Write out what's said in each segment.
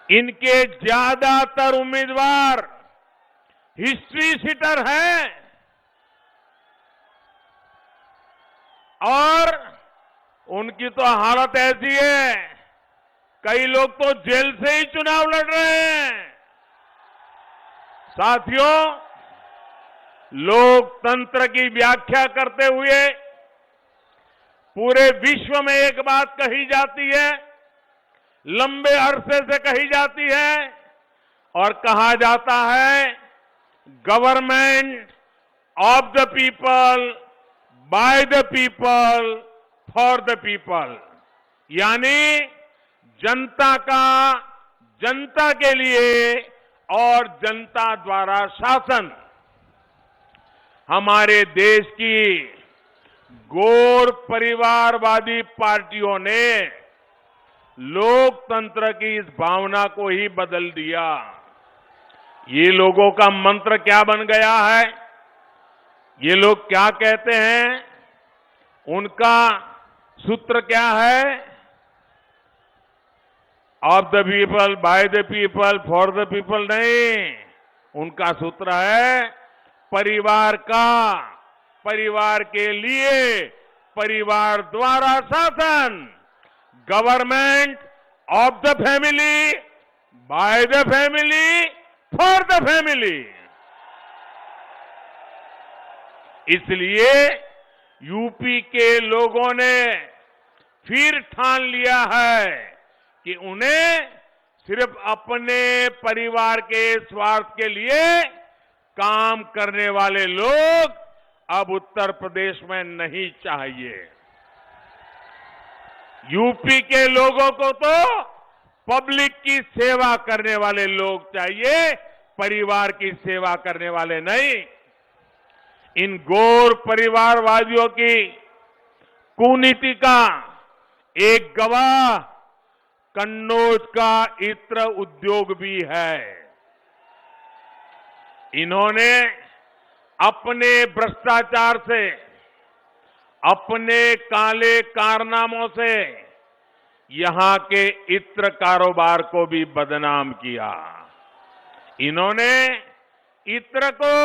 इनके ज्यादातर उम्मीदवार हिस्ट्री सीटर हैं और उनकी तो हालत ऐसी है, कई लोग तो जेल से ही चुनाव लड़ रहे हैं। साथियों, लोकतंत्र की व्याख्या करते हुए पूरे विश्व में एक बात कही जाती है, लंबे अरसे से कही जाती है और कहा जाता है, government of the people, by the people, for the people. यानी जनता का जनता के लिए और जनता द्वारा शासन। हमारे देश की गैर परिवारवादी पार्टियों ने लोकतंत्र की इस भावना को ही बदल दिया। ये लोगों का मंत्र क्या बन गया है, ये लोग क्या कहते हैं, उनका सूत्र क्या है? Of the people, by the people, for the people नहीं, उनका सूत्र है परिवार का, परिवार के लिए, परिवार द्वारा शासन। Government of the family, by the family, for the family. इसलिए यूपी के लोगों ने फिर ठान लिया है कि उन्हें सिर्फ अपने परिवार के स्वार्थ के लिए काम करने वाले लोग अब उत्तर प्रदेश में नहीं चाहिए। यूपी के लोगों को तो पब्लिक की सेवा करने वाले लोग चाहिए, परिवार की सेवा करने वाले नहीं। इन गैर परिवारवादियों की कूनीति का एक गवाह कन्नौज का इत्र उद्योग भी है। इन्होंने अपने भ्रष्टाचार से, अपने काले कारनामों से यहां के इत्र कारोबार को भी बदनाम किया। इन्होंने इत्र को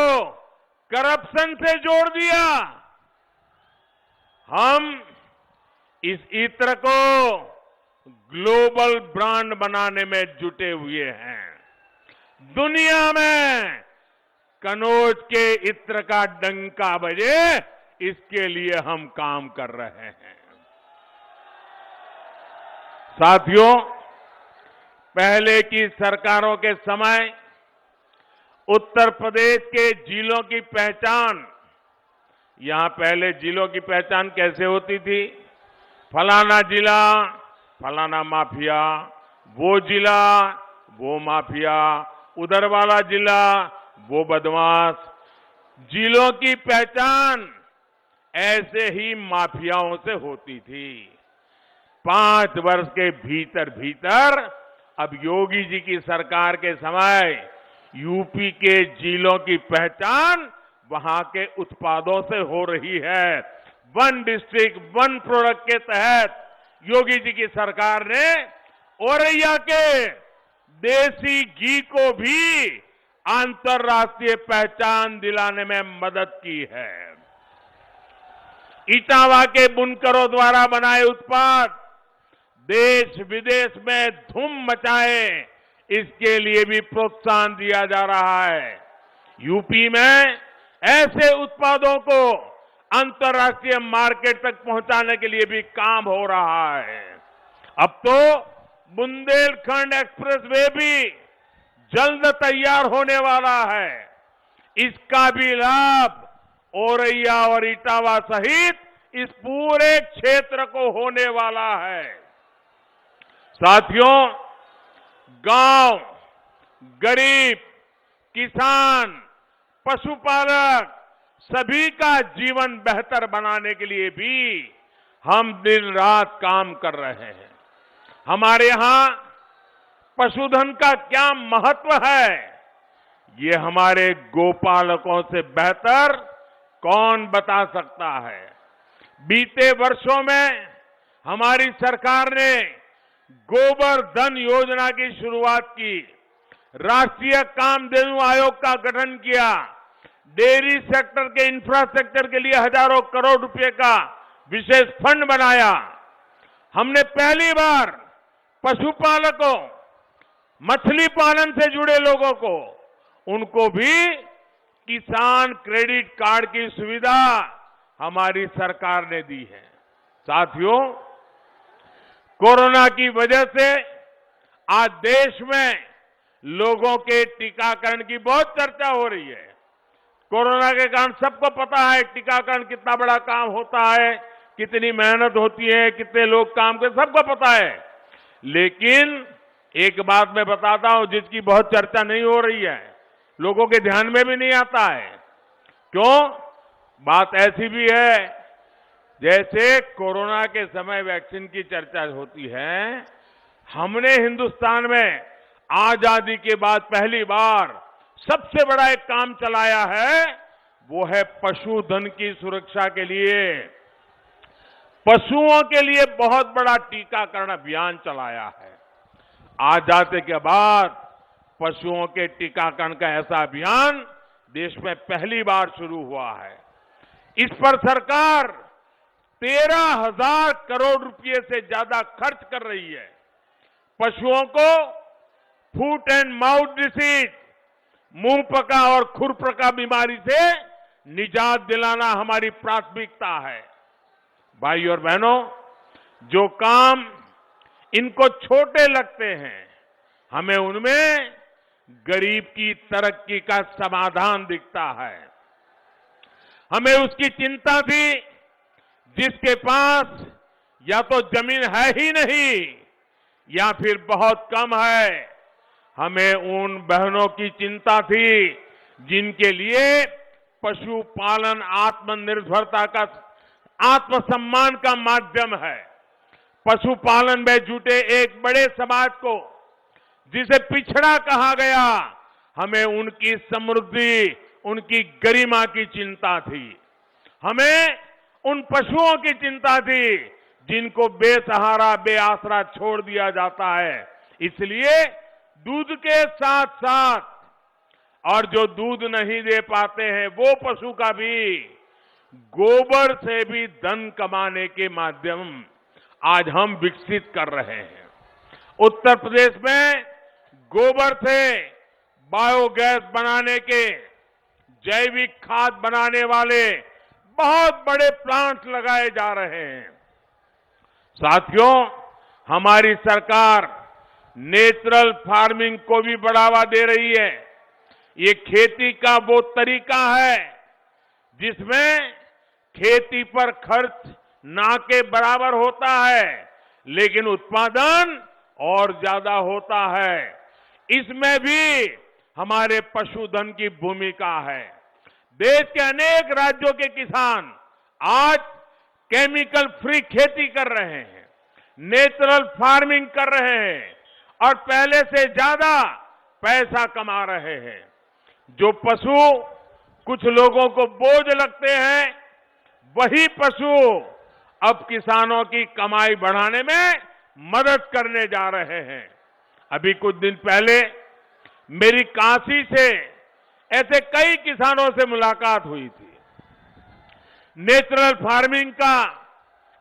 करप्शन से जोड़ दिया। हम इस इत्र को ग्लोबल ब्रांड बनाने में जुटे हुए हैं। दुनिया में कन्नौज के इत्र का डंका बजे, इसके लिए हम काम कर रहे हैं। साथियों, पहले की सरकारों के समय उत्तर प्रदेश के जिलों की पहचान, यहां पहले जिलों की पहचान कैसे होती थी? फलाना जिला, फलाना माफिया, वो जिला, वो माफिया, उधर वाला जिला, वो बदमाश। जिलों की पहचान ऐसे ही माफियाओं से होती थी। 5 वर्ष के भीतर भीतर अब योगी जी की सरकार के समय यूपी के जिलों की पहचान वहां के उत्पादों से हो रही है। 1 डिस्ट्रिक्ट 1 प्रोडक्ट के तहत योगी जी की सरकार ने औरैया के देसी घी को भी अंतर्राष्ट्रीय पहचान दिलाने में मदद की है। इटावा के बुनकरों द्वारा बनाए उत्पाद देश विदेश में धूम मचाए, इसके लिए भी प्रोत्साहन दिया जा रहा है। यूपी में ऐसे उत्पादों को अंतर्राष्ट्रीय मार्केट तक पहुंचाने के लिए भी काम हो रहा है। अब तो बुंदेलखंड एक्सप्रेसवे भी जल्द तैयार होने वाला है। इसका भी लाभ औरैया और इटावा सहित इस पूरे क्षेत्र को होने वाला है। साथियों, गांव, गरीब, किसान, पशुपालक सभी का जीवन बेहतर बनाने के लिए भी हम दिन रात काम कर रहे हैं। हमारे यहां पशुधन का क्या महत्व है, ये हमारे गोपालकों से बेहतर कौन बता सकता है। बीते वर्षों में हमारी सरकार ने गोबर धन योजना की शुरुआत की, राष्ट्रीय कामधेनु आयोग का गठन किया, डेयरी सेक्टर के इंफ्रास्ट्रक्चर के लिए हजारों करोड़ रुपए का विशेष फंड बनाया। हमने पहली बार पशुपालकों, मछली पालन से जुड़े लोगों को, उनको भी किसान क्रेडिट कार्ड की सुविधा हमारी सरकार ने दी है। साथियों, कोरोना की वजह से आज देश में लोगों के टीकाकरण की बहुत चर्चा हो रही है। कोरोना के कारण सबको पता है टीकाकरण कितना बड़ा काम होता है, कितनी मेहनत होती है, कितने लोग काम करते, सबको पता है। लेकिन एक बात मैं बताता हूं जिसकी बहुत चर्चा नहीं हो रही है, लोगों के ध्यान में भी नहीं आता है। क्यों? बात ऐसी भी है, जैसे कोरोना के समय वैक्सीन की चर्चा होती है, हमने हिंदुस्तान में आजादी के बाद पहली बार सबसे बड़ा एक काम चलाया है, वो है पशुधन की सुरक्षा के लिए, पशुओं के लिए बहुत बड़ा टीकाकरण अभियान चलाया है। आजादी के बाद पशुओं के टीकाकरण का ऐसा अभियान देश में पहली बार शुरू हुआ है। इस पर सरकार 13,000 करोड़ रुपए से ज्यादा खर्च कर रही है। पशुओं को फुट एंड माउथ डिसीज, मुंह पका और खुर पका बीमारी से निजात दिलाना हमारी प्राथमिकता है। भाइयों और बहनों, जो काम इनको छोटे लगते हैं, हमें उनमें गरीब की तरक्की का समाधान दिखता है। हमें उसकी चिंता थी जिसके पास या तो जमीन है ही नहीं या फिर बहुत कम है। हमें उन बहनों की चिंता थी जिनके लिए पशुपालन आत्मनिर्भरता का, आत्मसम्मान का माध्यम है। पशुपालन में जुटे एक बड़े समाज को, जिसे पिछड़ा कहा गया, हमें उनकी समृद्धि, उनकी गरिमा की चिंता थी। हमें उन पशुओं की चिंता थी जिनको बेसहारा, बेआसरा छोड़ दिया जाता है। इसलिए दूध के साथ साथ और जो दूध नहीं दे पाते हैं, वो पशु का भी गोबर से भी धन कमाने के माध्यम आज हम विकसित कर रहे हैं। उत्तर प्रदेश में गोबर से बायोगैस बनाने के, जैविक खाद बनाने वाले बहुत बड़े प्लांट लगाए जा रहे हैं। साथियों, हमारी सरकार नेचुरल फार्मिंग को भी बढ़ावा दे रही है। ये खेती का वो तरीका है जिसमें खेती पर खर्च ना के बराबर होता है, लेकिन उत्पादन और ज्यादा होता है। इसमें भी हमारे पशुधन की भूमिका है। देश के अनेक राज्यों के किसान आज केमिकल फ्री खेती कर रहे हैं, नेचुरल फार्मिंग कर रहे हैं और पहले से ज्यादा पैसा कमा रहे हैं। जो पशु कुछ लोगों को बोझ लगते हैं, वही पशु अब किसानों की कमाई बढ़ाने में मदद करने जा रहे हैं। अभी कुछ दिन पहले मेरी काशी से ऐसे कई किसानों से मुलाकात हुई थी। नेचुरल फार्मिंग का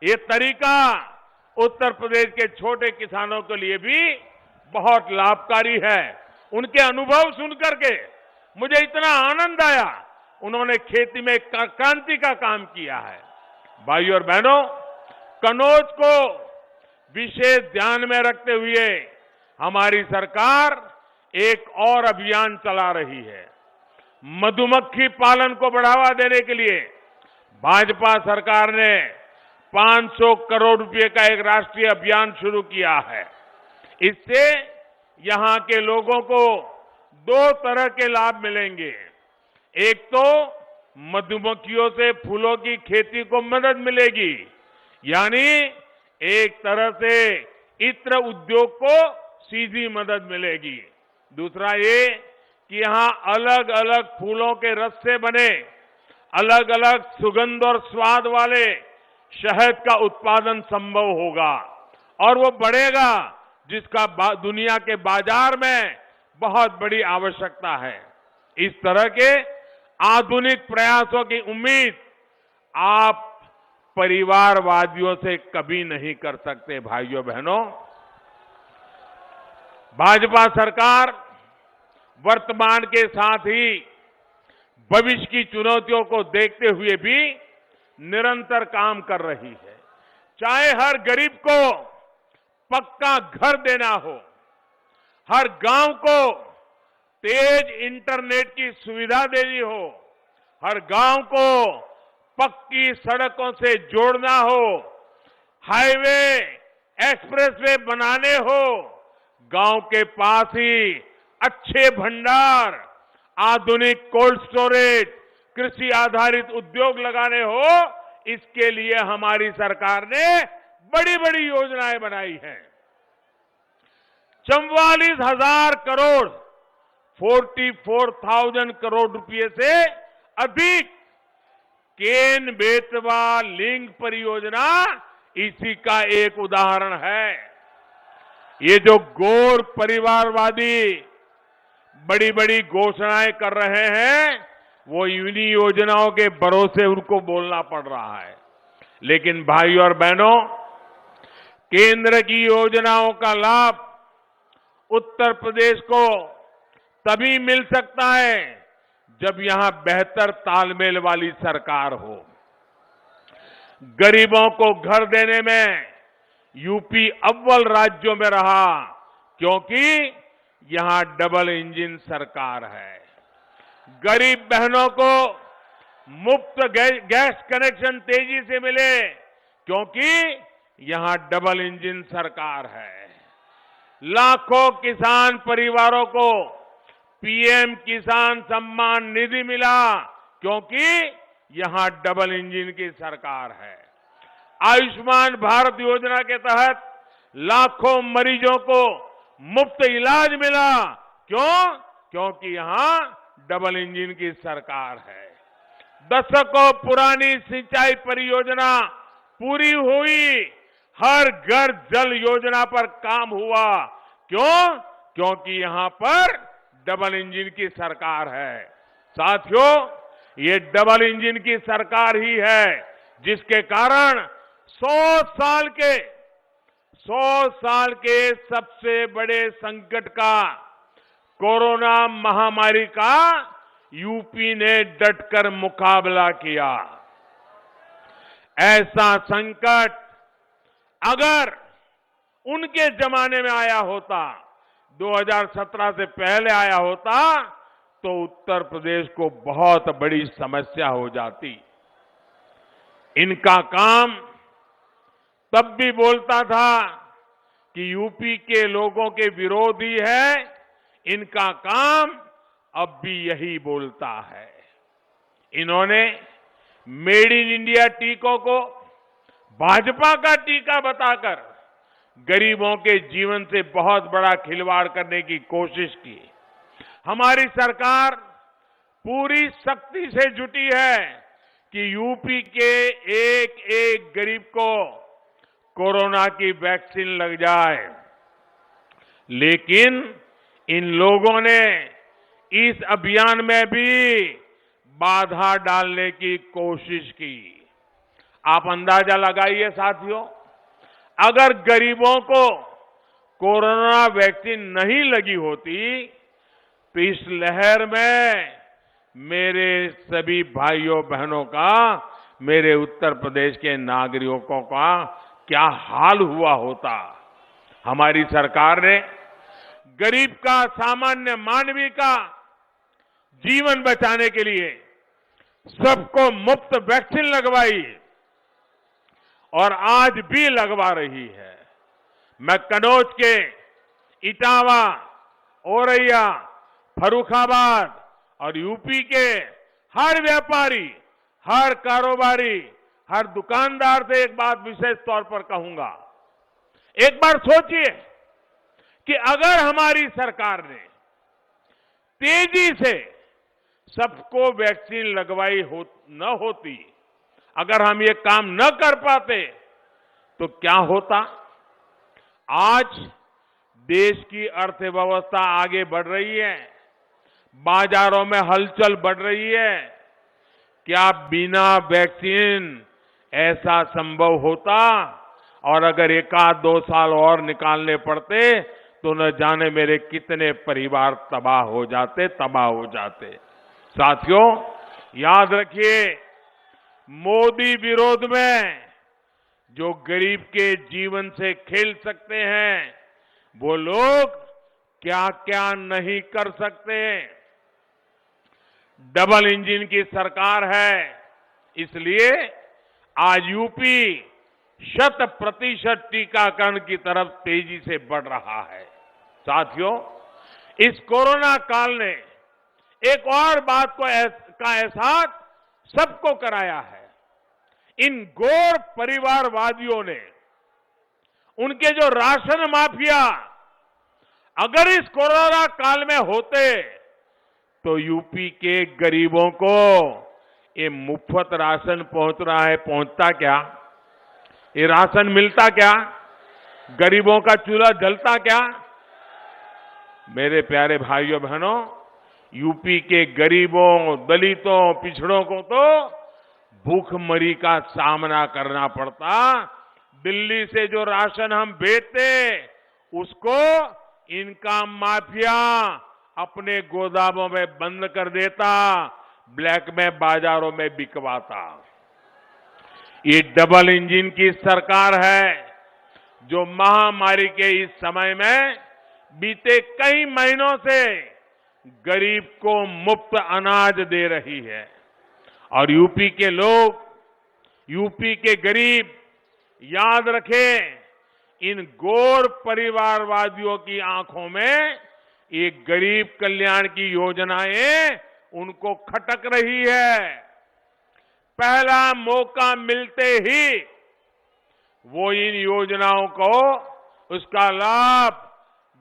ये तरीका उत्तर प्रदेश के छोटे किसानों के लिए भी बहुत लाभकारी है। उनके अनुभव सुनकर के मुझे इतना आनंद आया। उन्होंने खेती में क्रांति का काम किया है। भाइयों और बहनों, कनौज को विशेष ध्यान में रखते हुए हमारी सरकार एक और अभियान चला रही है। मधुमक्खी पालन को बढ़ावा देने के लिए भाजपा सरकार ने 500 करोड़ रुपए का एक राष्ट्रीय अभियान शुरू किया है। इससे यहां के लोगों को दो तरह के लाभ मिलेंगे। एक तो मधुमक्खियों से फूलों की खेती को मदद मिलेगी, यानी एक तरह से इत्र उद्योग को सीधी मदद मिलेगी। दूसरा ये कि यहां अलग अलग फूलों के रस से बने अलग अलग सुगंध और स्वाद वाले शहद का उत्पादन संभव होगा और वो बढ़ेगा जिसका दुनिया के बाजार में बहुत बड़ी आवश्यकता है। इस तरह के आधुनिक प्रयासों की उम्मीद आप परिवारवादियों से कभी नहीं कर सकते। भाइयों बहनों, भाजपा सरकार वर्तमान के साथ ही भविष्य की चुनौतियों को देखते हुए भी निरंतर काम कर रही है। चाहे हर गरीब को पक्का घर देना हो, हर गांव को तेज इंटरनेट की सुविधा देनी हो, हर गांव को पक्की सड़कों से जोड़ना हो, हाईवे एक्सप्रेसवे बनाने हो, गांव के पास ही अच्छे भंडार, आधुनिक कोल्ड स्टोरेज, कृषि आधारित उद्योग लगाने हो, इसके लिए हमारी सरकार ने बड़ी बड़ी योजनाएं बनाई हैं। 44,000 करोड़ 44,000 करोड़ रुपए से अधिक केन बेतवा लिंक परियोजना इसी का एक उदाहरण है। ये जो गौर परिवारवादी बड़ी बड़ी घोषणाएं कर रहे हैं, वो इन्हीं योजनाओं के भरोसे उनको बोलना पड़ रहा है। लेकिन भाइयों और बहनों, केंद्र की योजनाओं का लाभ उत्तर प्रदेश को तभी मिल सकता है जब यहां बेहतर तालमेल वाली सरकार हो। गरीबों को घर देने में यूपी अव्वल राज्यों में रहा, क्योंकि यहां डबल इंजन सरकार है। गरीब बहनों को मुफ्त गैस कनेक्शन तेजी से मिले, क्योंकि यहां डबल इंजन सरकार है। लाखों किसान परिवारों को पीएम किसान सम्मान निधि मिला, क्योंकि यहां डबल इंजन की सरकार है। आयुष्मान भारत योजना के तहत लाखों मरीजों को मुफ्त इलाज मिला, क्यों? क्योंकि यहां डबल इंजन की सरकार है। दशकों पुरानी सिंचाई परियोजना पूरी हुई, हर घर जल योजना पर काम हुआ, क्यों? क्योंकि यहां पर डबल इंजन की सरकार है। साथियों, ये डबल इंजन की सरकार ही है जिसके कारण 100 साल के सबसे बड़े संकट का, कोरोना महामारी का यूपी ने डटकर मुकाबला किया। ऐसा संकट अगर उनके जमाने में आया होता, 2017 से पहले आया होता, तो उत्तर प्रदेश को बहुत बड़ी समस्या हो जाती। इनका काम तब भी बोलता था कि यूपी के लोगों के विरोधी है, इनका काम अब भी यही बोलता है। इन्होंने मेड इन इंडिया टीकों को भाजपा का टीका बताकर गरीबों के जीवन से बहुत बड़ा खिलवाड़ करने की कोशिश की। हमारी सरकार पूरी शक्ति से जुटी है कि यूपी के एक एक गरीब को कोरोना की वैक्सीन लग जाए। लेकिन इन लोगों ने इस अभियान में भी बाधा डालने की कोशिश की। आप अंदाजा लगाइए साथियों, अगर गरीबों को कोरोना वैक्सीन नहीं लगी होती तो इस लहर में मेरे सभी भाइयों बहनों का, मेरे उत्तर प्रदेश के नागरिकों का क्या हाल हुआ होता। हमारी सरकार ने गरीब का, सामान्य मानवी का जीवन बचाने के लिए सबको मुफ्त वैक्सीन लगवाई और आज भी लगवा रही है। मैं कन्नौज के इटावा, औरैया, फर्रुखाबाद और यूपी के हर व्यापारी, हर कारोबारी, हर दुकानदार से एक बात विशेष तौर पर कहूंगा। एक बार सोचिए कि अगर हमारी सरकार ने तेजी से सबको वैक्सीन लगवाई न होती, अगर हम ये काम न कर पाते तो क्या होता। आज देश की अर्थव्यवस्था आगे बढ़ रही है, बाजारों में हलचल बढ़ रही है। क्या बिना वैक्सीन ऐसा संभव होता? और अगर 1-2 साल और निकालने पड़ते तो न जाने मेरे कितने परिवार तबाह हो जाते। साथियों, याद रखिए, मोदी विरोध में जो गरीब के जीवन से खेल सकते हैं, वो लोग क्या क्या नहीं कर सकते। डबल इंजन की सरकार है, इसलिए आज यूपी 100% टीकाकरण की तरफ तेजी से बढ़ रहा है। साथियों, इस कोरोना काल ने एक और बात का एहसास सबको कराया है। इन घोर परिवारवादियों ने, उनके जो राशन माफिया, अगर इस कोरोना काल में होते तो यूपी के गरीबों को ये मुफ्त राशन पहुंच रहा है, पहुंचता क्या? ये राशन मिलता क्या? गरीबों का चूल्हा जलता क्या? मेरे प्यारे भाइयों बहनों, यूपी के गरीबों, दलितों, पिछड़ों को तो भूखमरी का सामना करना पड़ता। दिल्ली से जो राशन हम भेजते, उसको इनका माफिया अपने गोदामों में बंद कर देता, ब्लैक में बाजारों में बिकवाता। ये डबल इंजन की सरकार है जो महामारी के इस समय में बीते कई महीनों से गरीब को मुफ्त अनाज दे रही है। और यूपी के लोग, यूपी के गरीब, याद रखें, इन घोर परिवारवादियों की आंखों में ये गरीब कल्याण की योजनाएं उनको खटक रही है। पहला मौका मिलते ही वो इन योजनाओं को, उसका लाभ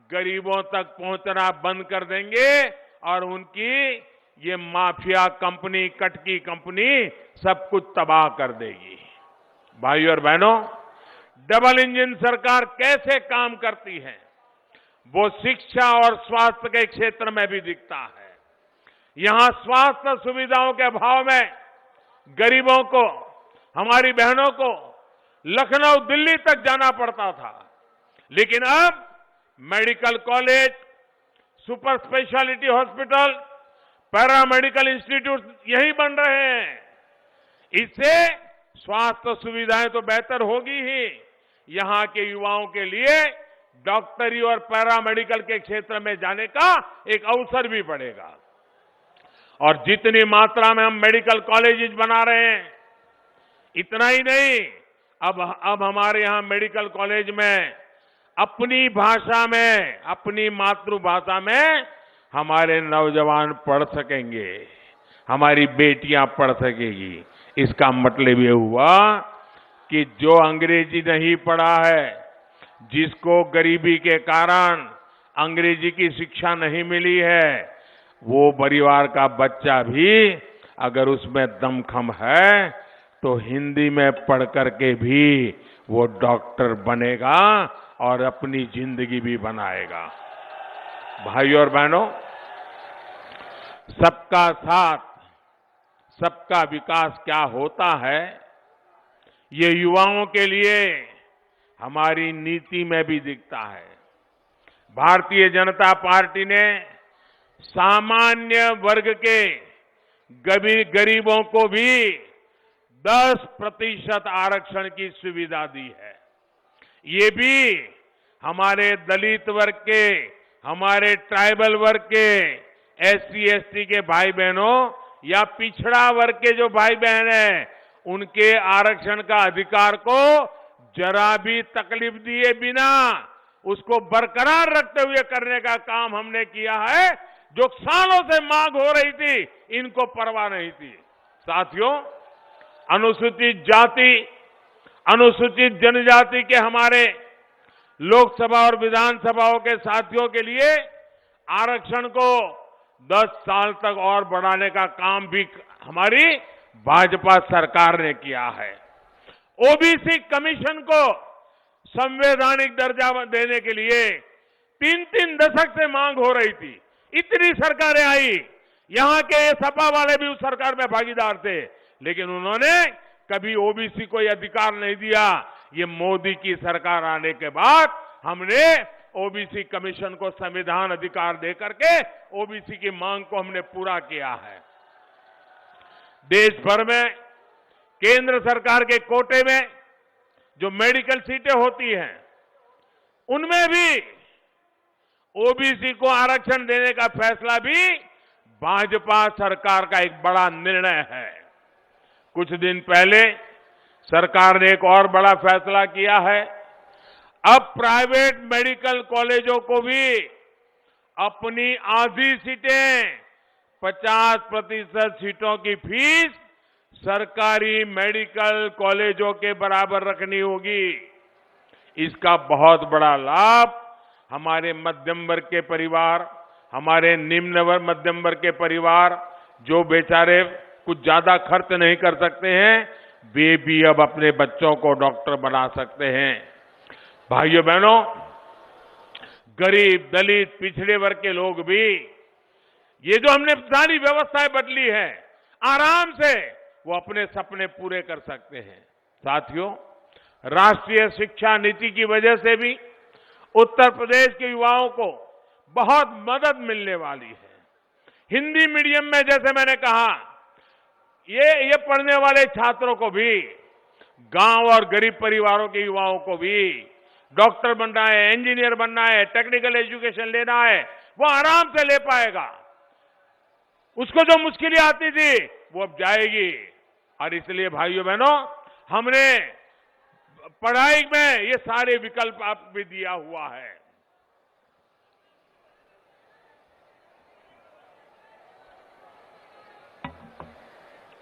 गरीबों तक पहुंचना बंद कर देंगे और उनकी ये माफिया कंपनी, कटकी कंपनी सब कुछ तबाह कर देगी। भाइयों और बहनों, डबल इंजन सरकार कैसे काम करती है, वो शिक्षा और स्वास्थ्य के क्षेत्र में भी दिखता है। यहां स्वास्थ्य सुविधाओं के अभाव में गरीबों को, हमारी बहनों को लखनऊ, दिल्ली तक जाना पड़ता था, लेकिन अब medical college, super speciality hospital, paramedical institute यही बन रहे हैं। इससे स्वास्थ्य सुविधाएं तो बेहतर होगी ही, यहां के युवाओं के लिए डॉक्टरी और पैरामेडिकल के क्षेत्र में जाने का एक अवसर भी बढ़ेगा। और जितनी मात्रा में हम मेडिकल कॉलेजेस बना रहे हैं, इतना ही नहीं, अब हमारे यहां मेडिकल कॉलेज में अपनी भाषा में, अपनी मातृभाषा में हमारे नौजवान पढ़ सकेंगे, हमारी बेटियां पढ़ सकेगी। इसका मतलब ये हुआ कि जो अंग्रेजी नहीं पढ़ा है, जिसको गरीबी के कारण अंग्रेजी की शिक्षा नहीं मिली है, वो परिवार का बच्चा भी अगर उसमें दमखम है तो हिंदी में पढ़ करके भी वो डॉक्टर बनेगा और अपनी जिंदगी भी बनाएगा। भाइयों और बहनों, सबका साथ, सबका विकास क्या होता है, ये युवाओं के लिए हमारी नीति में भी दिखता है। भारतीय जनता पार्टी ने सामान्य वर्ग के गरीबों को भी 10% आरक्षण की सुविधा दी है। ये भी हमारे दलित वर्ग के, हमारे ट्राइबल वर्ग के, SC ST के भाई बहनों या पिछड़ा वर्ग के जो भाई बहन हैं, उनके आरक्षण का अधिकार को जरा भी तकलीफ दिए बिना उसको बरकरार रखते हुए करने का काम हमने किया है। जो सालों से मांग हो रही थी, इनको परवाह नहीं थी। साथियों, अनुसूचित जाति, अनुसूचित जनजाति के हमारे लोकसभा और विधानसभाओं के साथियों के लिए आरक्षण को 10 साल तक और बढ़ाने का काम भी हमारी भाजपा सरकार ने किया है। ओबीसी कमीशन को संवैधानिक दर्जा देने के लिए 3-3 दशक से मांग हो रही थी। इतनी सरकारें आई, यहां के सपा वाले भी उस सरकार में भागीदार थे, लेकिन उन्होंने कभी ओबीसी को यह अधिकार नहीं दिया। ये मोदी की सरकार आने के बाद हमने ओबीसी कमीशन को संविधान अधिकार देकर के ओबीसी की मांग को हमने पूरा किया है। देश भर में केंद्र सरकार के कोटे में जो मेडिकल सीटें होती हैं, उनमें भी ओबीसी को आरक्षण देने का फैसला भी भाजपा सरकार का एक बड़ा निर्णय है। कुछ दिन पहले सरकार ने एक और बड़ा फैसला किया है। अब प्राइवेट मेडिकल कॉलेजों को भी अपनी आधी सीटें, 50% सीटों की फीस सरकारी मेडिकल कॉलेजों के बराबर रखनी होगी। इसका बहुत बड़ा लाभ हमारे मध्यम वर्ग के परिवार, हमारे निम्न वर्ग मध्यम वर्ग के परिवार जो बेचारे कुछ ज्यादा खर्च नहीं कर सकते हैं, वे भी अब अपने बच्चों को डॉक्टर बना सकते हैं। भाइयों बहनों, गरीब, दलित, पिछड़े वर्ग के लोग भी ये जो हमने सारी व्यवस्थाएं बदली है, आराम से वो अपने सपने पूरे कर सकते हैं। साथियों, राष्ट्रीय शिक्षा नीति की वजह से भी उत्तर प्रदेश के युवाओं को बहुत मदद मिलने वाली है। हिंदी मीडियम में, जैसे मैंने कहा, ये पढ़ने वाले छात्रों को भी, गांव और गरीब परिवारों के युवाओं को भी डॉक्टर बनना है, इंजीनियर बनना है, टेक्निकल एजुकेशन लेना है, वो आराम से ले पाएगा। उसको जो मुश्किलें आती थी वो अब जाएगी। और इसलिए भाइयों बहनों, हमने पढ़ाई में ये सारे विकल्प आप भी दिया हुआ है।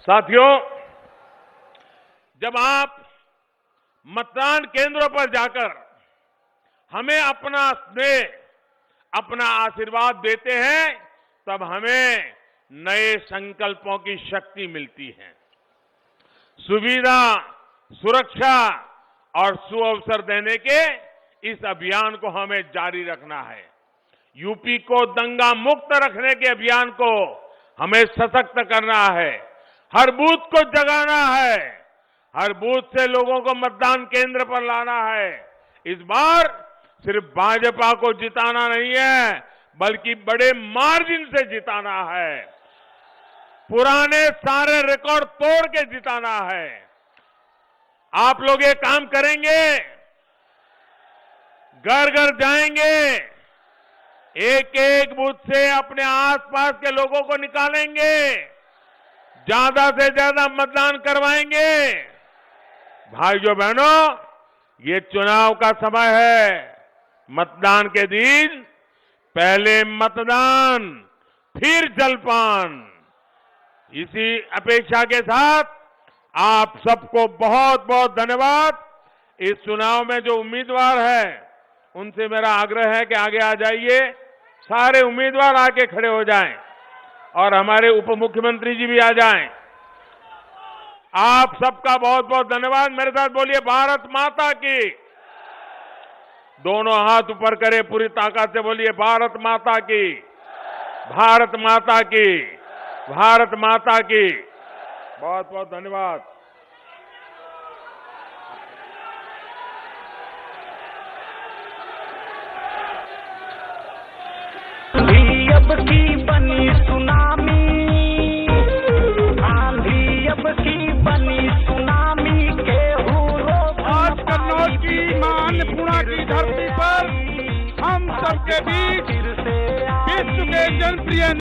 साथियों, जब आप मतदान केंद्रों पर जाकर हमें अपना स्नेह, अपना आशीर्वाद देते हैं, तब हमें नए संकल्पों की शक्ति मिलती है। सुविधा, सुरक्षा और सुअवसर देने के इस अभियान को हमें जारी रखना है। यूपी को दंगा मुक्त रखने के अभियान को हमें सशक्त करना है। हर बूथ को जगाना है, हर बूथ से लोगों को मतदान केंद्र पर लाना है। इस बार सिर्फ भाजपा को जिताना नहीं है, बल्कि बड़े मार्जिन से जिताना है। पुराने सारे रिकॉर्ड तोड़ के जिताना है। आप लोग ये काम करेंगे, घर घर जाएंगे, एक एक बूथ से अपने आसपास के लोगों को निकालेंगे, ज्यादा से ज्यादा मतदान करवाएंगे। भाइयों बहनों, ये चुनाव का समय है। मतदान के दिन पहले मतदान, फिर जलपान। इसी अपेक्षा के साथ आप सबको बहुत बहुत धन्यवाद। इस चुनाव में जो उम्मीदवार है, उनसे मेरा आग्रह है कि आगे आ जाइए, सारे उम्मीदवार आके खड़े हो जाएं और हमारे उप मुख्यमंत्री जी भी आ जाएं। आप सबका बहुत बहुत धन्यवाद। मेरे साथ बोलिए, भारत माता की। दोनों हाथ ऊपर करें, पूरी ताकत से बोलिए, भारत माता की, भारत माता की, भारत माता की। बहुत बहुत धन्यवाद। अब की बनी सुनामी, आंधी अब की बनी सुनामी के आज कन्नौज की मां अन्नपूर्णा की धरती पर हम सबके बीच विश्व के जनप्रिय